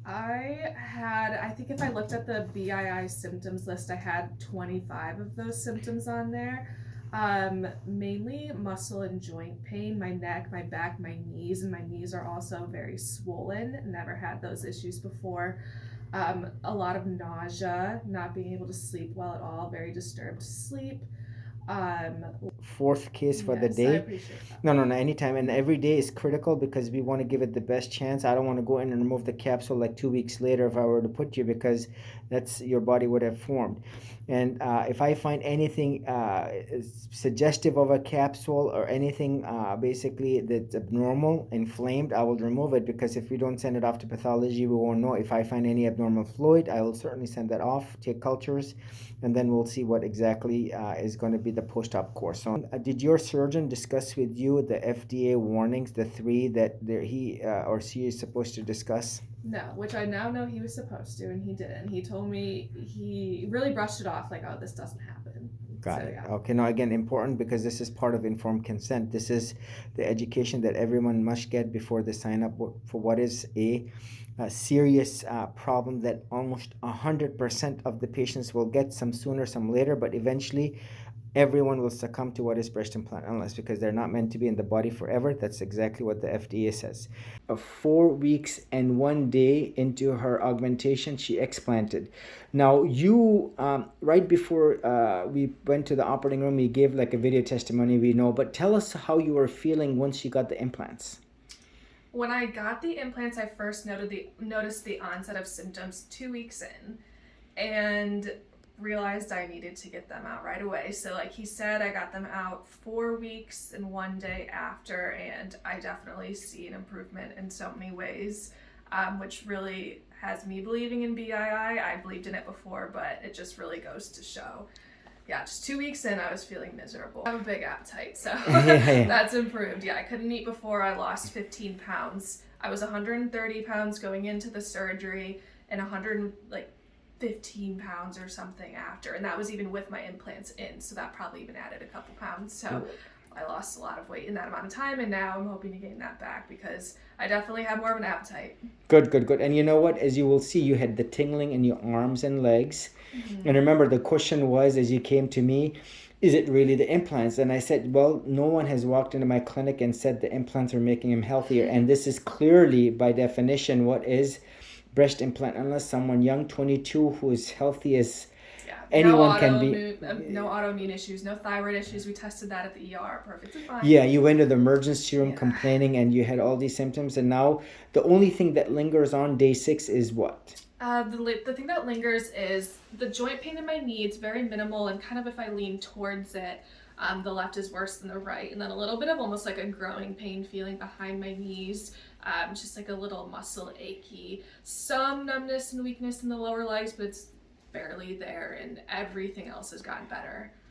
I think if I looked at the BII symptoms list, I had 25 of those symptoms on there. Mainly muscle and joint pain, my neck, my back, my knees, and my knees are also very swollen. Never had those issues before. A lot of nausea, not being able to sleep well at all, very disturbed sleep. Um, Fourth case for the yes, I day. appreciate that. No, anytime. And every day is critical because we want to give it the best chance. I don't want to go in and remove the capsule like 2 weeks later if I were to put you, because that's your body would have formed. And if I find anything suggestive of a capsule or anything basically that's abnormal, inflamed, I will remove it, because if we don't send it off to pathology, we won't know. If I find any abnormal fluid, I will certainly send that off, take cultures, and then we'll see what exactly is going to be the post-op course. So, did your surgeon discuss with you the FDA warnings, the three that he or she is supposed to discuss? No, which I now know he was supposed to, and he didn't. He told me he really brushed it off, like, oh, this doesn't happen. Got So it. yeah. Okay, now again, important because this is part of informed consent. This is the education that everyone must get before they sign up for what is a serious problem that almost 100% of the patients will get, some sooner, some later, but eventually everyone will succumb to what is breast implant illness, because they're not meant to be in the body forever. That's exactly what the FDA says. 4 weeks and 1 day into her augmentation, she explanted. Now, you, right before we went to the operating room, you gave like a video testimony, we know, but tell us how you were feeling once you got the implants. When I got the implants, I first noticed the onset of symptoms 2 weeks in, and realized I needed to get them out right away. So, like he said, I got them out 4 weeks and 1 day after, and I definitely see an improvement in so many ways, which really has me believing in BII. I believed in it before, but it just really goes to show. Yeah, just 2 weeks in, I was feeling miserable. I have a big appetite, so Yeah. that's improved. Yeah, I couldn't eat before. I lost 15 pounds. I was 130 pounds going into the surgery, and 100 like 15 pounds or something after, and that was even with my implants in, so that probably even added a couple pounds. So I lost a lot of weight in that amount of time, and now I'm hoping to gain that back because I definitely have more of an appetite. Good. And you know what? As you will see, you had the tingling in your arms and legs. And remember, the question was, as you came to me, is it really the implants? And I said, well, no one has walked into my clinic and said the implants are making him healthier. And this is clearly, by definition, what is breast implant, unless someone young, 22, who is healthy as Yeah, anyone can be. no autoimmune issues, no thyroid issues. We tested that at the ER, perfectly fine. Yeah, you went to the emergency room Yeah. complaining and you had all these symptoms. And now the only thing that lingers on day 6 is what? The thing that lingers is the joint pain in my knee. It's very minimal, and kind of if I lean towards it, the left is worse than the right, and then a little bit of almost like a growing pain feeling behind my knees, just like a little muscle achy, some numbness and weakness in the lower legs, but it's barely there, and everything else has gotten better.